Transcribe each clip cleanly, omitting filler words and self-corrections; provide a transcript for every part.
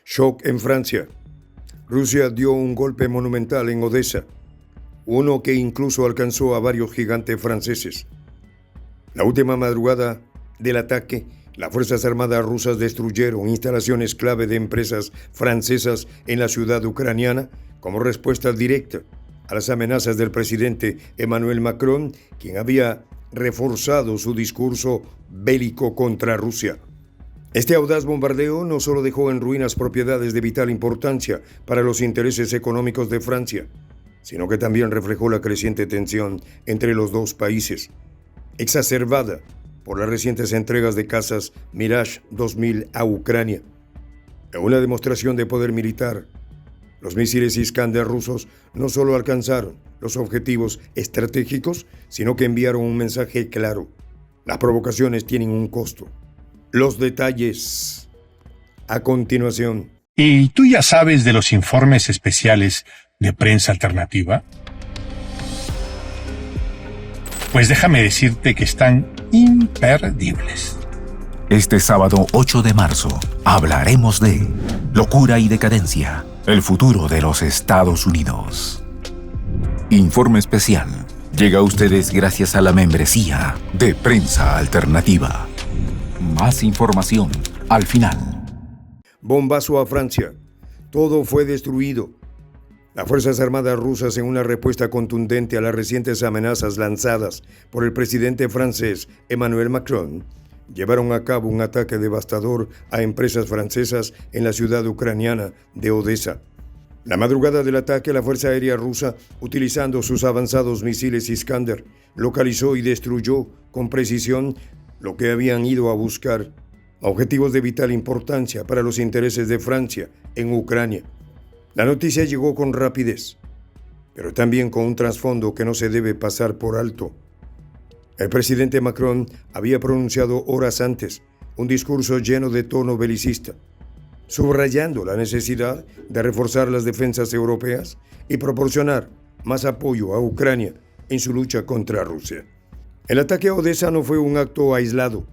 Shock en Francia. Rusia dio un golpe monumental en Odessa, uno que incluso alcanzó a varios gigantes franceses. La última madrugada del ataque, las Fuerzas Armadas rusas destruyeron instalaciones clave de empresas francesas en la ciudad ucraniana como respuesta directa a las amenazas del presidente Emmanuel Macron, quien había reforzado su discurso bélico contra Rusia. Este audaz bombardeo no solo dejó en ruinas propiedades de vital importancia para los intereses económicos de Francia, sino que también reflejó la creciente tensión entre los dos países, exacerbada por las recientes entregas de cazas Mirage 2000 a Ucrania. En una demostración de poder militar, los misiles Iskander rusos no solo alcanzaron los objetivos estratégicos, sino que enviaron un mensaje claro: las provocaciones tienen un costo. Los detalles a continuación. ¿Y tú ya sabes de los informes especiales de Prensa Alternativa? Pues déjame decirte que están imperdibles. Este sábado 8 de marzo hablaremos de locura y decadencia, el futuro de los Estados Unidos. Informe especial llega a ustedes gracias a la membresía de Prensa Alternativa. Más información al final. Bombazo a Francia. Todo fue destruido. Las Fuerzas Armadas rusas, en una respuesta contundente a las recientes amenazas lanzadas por el presidente francés Emmanuel Macron, llevaron a cabo un ataque devastador a empresas francesas en la ciudad ucraniana de Odessa. La madrugada del ataque, la Fuerza Aérea rusa, utilizando sus avanzados misiles Iskander, localizó y destruyó con precisión lo que habían ido a buscar: objetivos de vital importancia para los intereses de Francia en Ucrania. La noticia llegó con rapidez, pero también con un trasfondo que no se debe pasar por alto. El presidente Macron había pronunciado horas antes un discurso lleno de tono belicista, subrayando la necesidad de reforzar las defensas europeas y proporcionar más apoyo a Ucrania en su lucha contra Rusia. El ataque a Odessa no fue un acto aislado,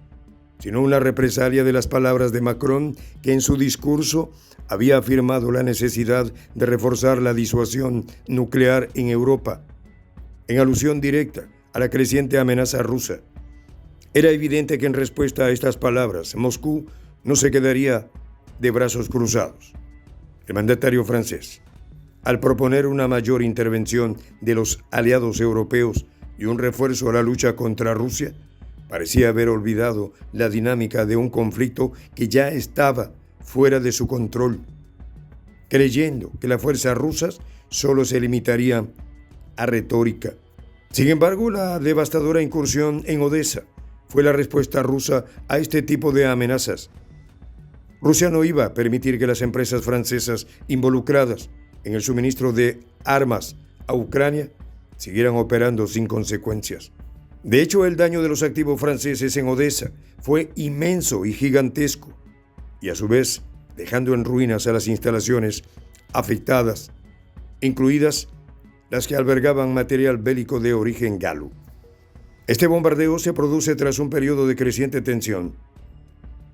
sino una represalia de las palabras de Macron, que en su discurso había afirmado la necesidad de reforzar la disuasión nuclear en Europa, en alusión directa a la creciente amenaza rusa. Era evidente que en respuesta a estas palabras, Moscú no se quedaría de brazos cruzados. El mandatario francés, al proponer una mayor intervención de los aliados europeos y un refuerzo a la lucha contra Rusia, parecía haber olvidado la dinámica de un conflicto que ya estaba fuera de su control, creyendo que las fuerzas rusas solo se limitarían a retórica. Sin embargo, la devastadora incursión en Odessa fue la respuesta rusa a este tipo de amenazas. Rusia no iba a permitir que las empresas francesas involucradas en el suministro de armas a Ucrania siguieran operando sin consecuencias. De hecho, el daño de los activos franceses en Odessa fue inmenso y gigantesco, y a su vez dejando en ruinas a las instalaciones afectadas, incluidas las que albergaban material bélico de origen galo. Este bombardeo se produce tras un periodo de creciente tensión,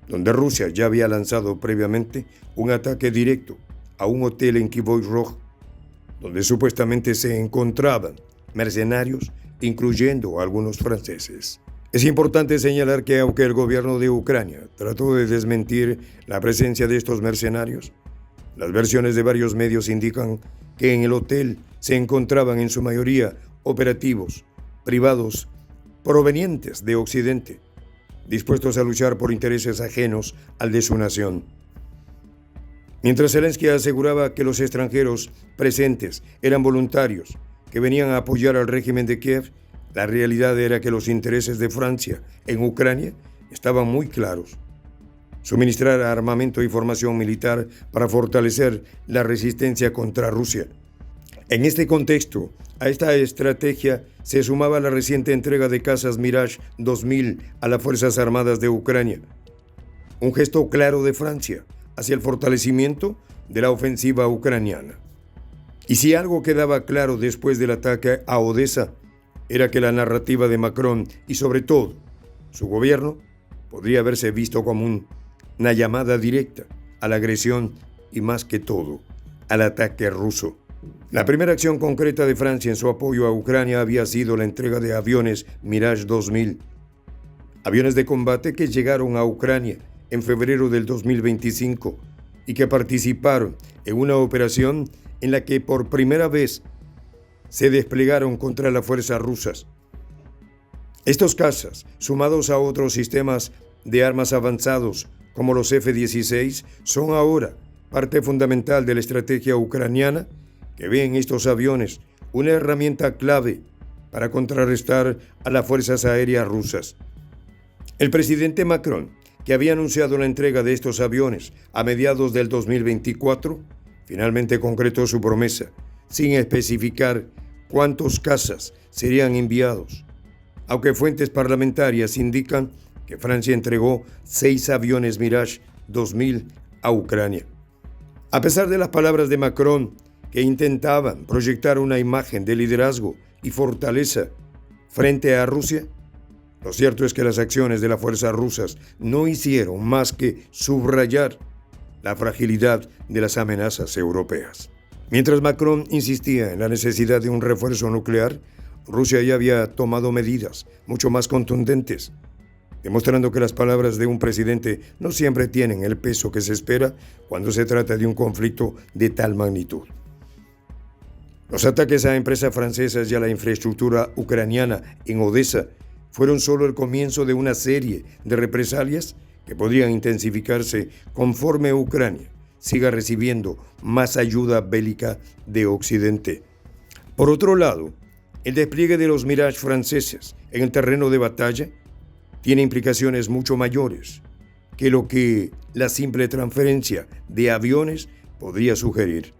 donde Rusia ya había lanzado previamente un ataque directo a un hotel en Kryvyi Rih, donde supuestamente se encontraban mercenarios, incluyendo a algunos franceses. Es importante señalar que aunque el gobierno de Ucrania trató de desmentir la presencia de estos mercenarios, las versiones de varios medios indican que en el hotel se encontraban en su mayoría operativos privados provenientes de Occidente, dispuestos a luchar por intereses ajenos al de su nación. Mientras Zelensky aseguraba que los extranjeros presentes eran voluntarios que venían a apoyar al régimen de Kiev, la realidad era que los intereses de Francia en Ucrania estaban muy claros: suministrar armamento y formación militar para fortalecer la resistencia contra Rusia. En este contexto, a esta estrategia se sumaba la reciente entrega de cazas Mirage 2000 a las Fuerzas Armadas de Ucrania, un gesto claro de Francia hacia el fortalecimiento de la ofensiva ucraniana. Y si algo quedaba claro después del ataque a Odessa, era que la narrativa de Macron y sobre todo su gobierno podría haberse visto como una llamada directa a la agresión y más que todo, al ataque ruso. La primera acción concreta de Francia en su apoyo a Ucrania había sido la entrega de aviones Mirage 2000, aviones de combate que llegaron a Ucrania en febrero del 2025 y que participaron en una operación en la que por primera vez se desplegaron contra las fuerzas rusas. Estos cazas, sumados a otros sistemas de armas avanzados como los F-16, son ahora parte fundamental de la estrategia ucraniana, que ve en estos aviones una herramienta clave para contrarrestar a las fuerzas aéreas rusas. El presidente Macron, que había anunciado la entrega de estos aviones a mediados del 2024, finalmente concretó su promesa, sin especificar cuántos cazas serían enviados, aunque fuentes parlamentarias indican que Francia entregó 6 aviones Mirage 2000 a Ucrania. A pesar de las palabras de Macron, que intentaban proyectar una imagen de liderazgo y fortaleza frente a Rusia, lo cierto es que las acciones de las fuerzas rusas no hicieron más que subrayar la fragilidad de las amenazas europeas. Mientras Macron insistía en la necesidad de un refuerzo nuclear, Rusia ya había tomado medidas mucho más contundentes, demostrando que las palabras de un presidente no siempre tienen el peso que se espera cuando se trata de un conflicto de tal magnitud. Los ataques a empresas francesas y a la infraestructura ucraniana en Odessa fueron solo el comienzo de una serie de represalias que podrían intensificarse conforme Ucrania siga recibiendo más ayuda bélica de Occidente. Por otro lado, el despliegue de los Mirage franceses en el terreno de batalla tiene implicaciones mucho mayores que lo que la simple transferencia de aviones podría sugerir.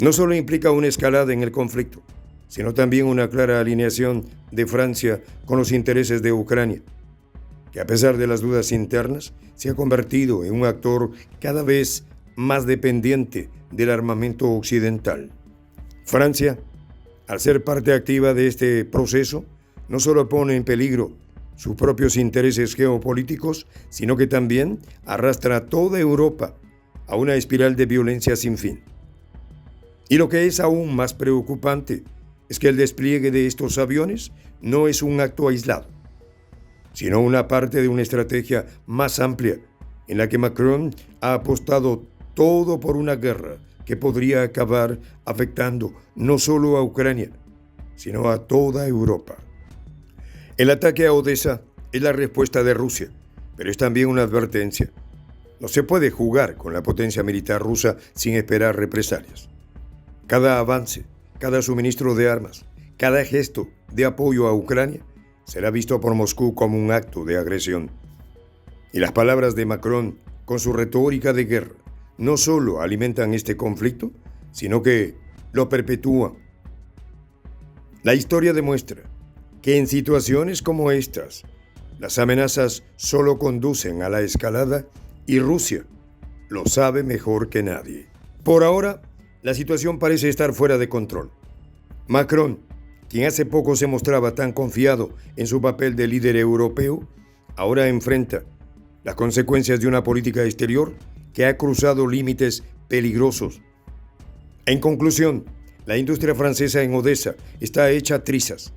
No solo implica una escalada en el conflicto, sino también una clara alineación de Francia con los intereses de Ucrania, que a pesar de las dudas internas, se ha convertido en un actor cada vez más dependiente del armamento occidental. Francia, al ser parte activa de este proceso, no solo pone en peligro sus propios intereses geopolíticos, sino que también arrastra a toda Europa a una espiral de violencia sin fin. Y lo que es aún más preocupante es que el despliegue de estos aviones no es un acto aislado, sino una parte de una estrategia más amplia en la que Macron ha apostado todo por una guerra que podría acabar afectando no solo a Ucrania, sino a toda Europa. El ataque a Odessa es la respuesta de Rusia, pero es también una advertencia. No se puede jugar con la potencia militar rusa sin esperar represalias. Cada avance, cada suministro de armas, cada gesto de apoyo a Ucrania será visto por Moscú como un acto de agresión. Y las palabras de Macron, con su retórica de guerra, no solo alimentan este conflicto, sino que lo perpetúan. La historia demuestra que en situaciones como estas, las amenazas solo conducen a la escalada y Rusia lo sabe mejor que nadie. Por ahora, la situación parece estar fuera de control. Macron, quien hace poco se mostraba tan confiado en su papel de líder europeo, ahora enfrenta las consecuencias de una política exterior que ha cruzado límites peligrosos. En conclusión, la industria francesa en Odessa está hecha trizas.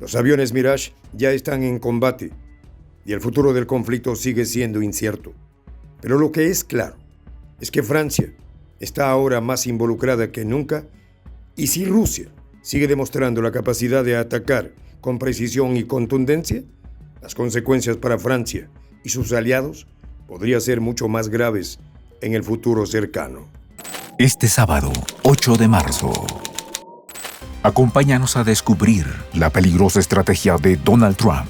Los aviones Mirage ya están en combate y el futuro del conflicto sigue siendo incierto. Pero lo que es claro es que Francia está ahora más involucrada que nunca y si Rusia sigue demostrando la capacidad de atacar con precisión y contundencia, las consecuencias para Francia y sus aliados podrían ser mucho más graves en el futuro cercano. Este sábado, 8 de marzo. Acompáñanos a descubrir la peligrosa estrategia de Donald Trump,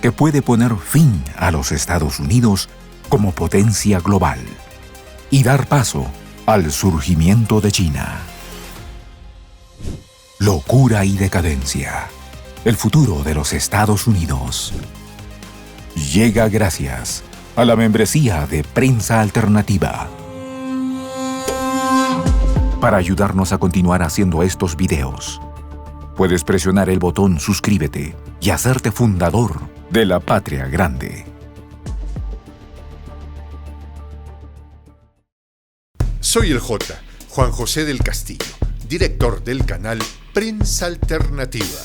que puede poner fin a los Estados Unidos como potencia global y dar paso al surgimiento de China. Locura y decadencia. El futuro de los Estados Unidos. Llega gracias a la membresía de Prensa Alternativa. Para ayudarnos a continuar haciendo estos videos, puedes presionar el botón suscríbete y hacerte fundador de la Patria Grande. Soy el J, Juan José del Castillo, director del canal Prensa Alternativa.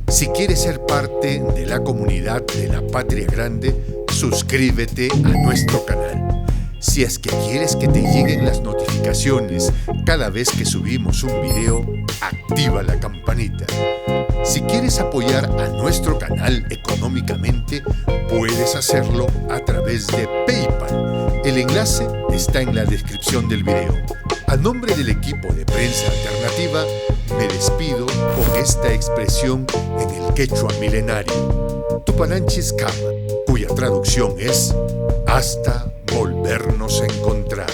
Si quieres ser parte de la comunidad de la Patria Grande, suscríbete a nuestro canal. Si es que quieres que te lleguen las notificaciones cada vez que subimos un video, activa la campanita. Si quieres apoyar a nuestro canal económicamente, puedes hacerlo a través de PayPal. El enlace está en la descripción del video. A nombre del equipo de Prensa Alternativa, me despido con esta expresión en el quechua milenario, Tupananchis Kama, cuya traducción es hasta volvernos a encontrar.